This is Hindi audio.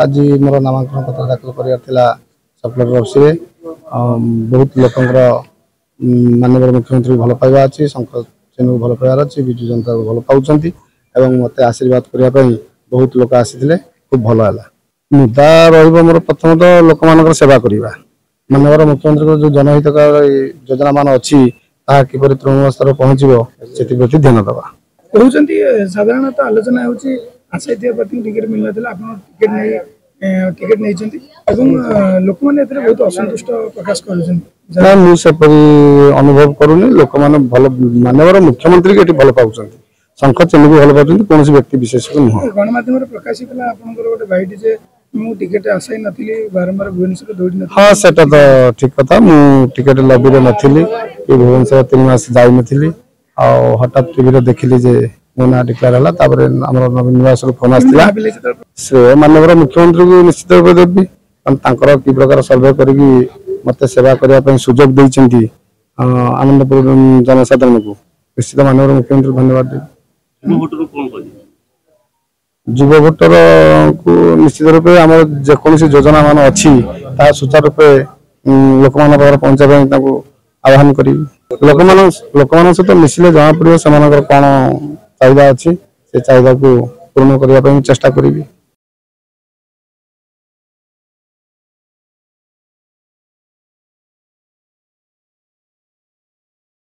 आज मोर नामांकन पत्र दाखल करार सब कलेक्टर ऑफिस रे बहुत लोकंर माननीय मुख्यमंत्री भल पाइबा अच्छी शंकर चेन को भल पाइबार अच्छी विजु जनता को भल पाँच मत आशीर्वाद करने बहुत लोक आसी खूब भल है मुद्दा रोर प्रथम तो लोक मान सेवा करवा माननीय मुख्यमंत्री जो जनहित योजना मान अच्छी किपर तृणमूल स्तर पहुँचो से ध्यान दवा कहते साधारणतः आलोचना होती आशायी प्रार्थी टिकेट मिल ना टिकेट नहीं लोक मैंने बहुत असंतुष्ट प्रकाश कर मुझेपरी अनुभव करूनी लोक मैंने भल माननीय मुख्यमंत्री के भल पाँच शंख चेन भी भल पाँच कौन व्यक्ति विशेष नुह गणमाध्यम प्रकाशित गोटे भाईटी जे टिकेट आशाई नी बारंबार भुवनेश्वर दौड़ी हाँ से तो ठीक कथा टिकेट लबी नी भुवनेश्वर 3 मास जाई हठात टीवी देखिली जे मो ना डिक्लेयर है नवीन निवास फोन आसाला से माननीय मुख्यमंत्री को निश्चित रूप देवी कि प्रकार सर्वे कर मत सेवा करने सुजोग देती आनंदपुर जनसाधारण को निश्चित माननीय मुख्यमंत्री धन्यवाद देवी युवा भोटर को निश्चित रूप आम जेकोसी योजना मान अच्छी सुचारू रूपे लोक मान पहुंचा आह्वान करी लोक सहित मिसिले जना पड़ो से कौन चाहिदा अच्छी से चाहिदा को पूर्ण करने चेष्टा करी।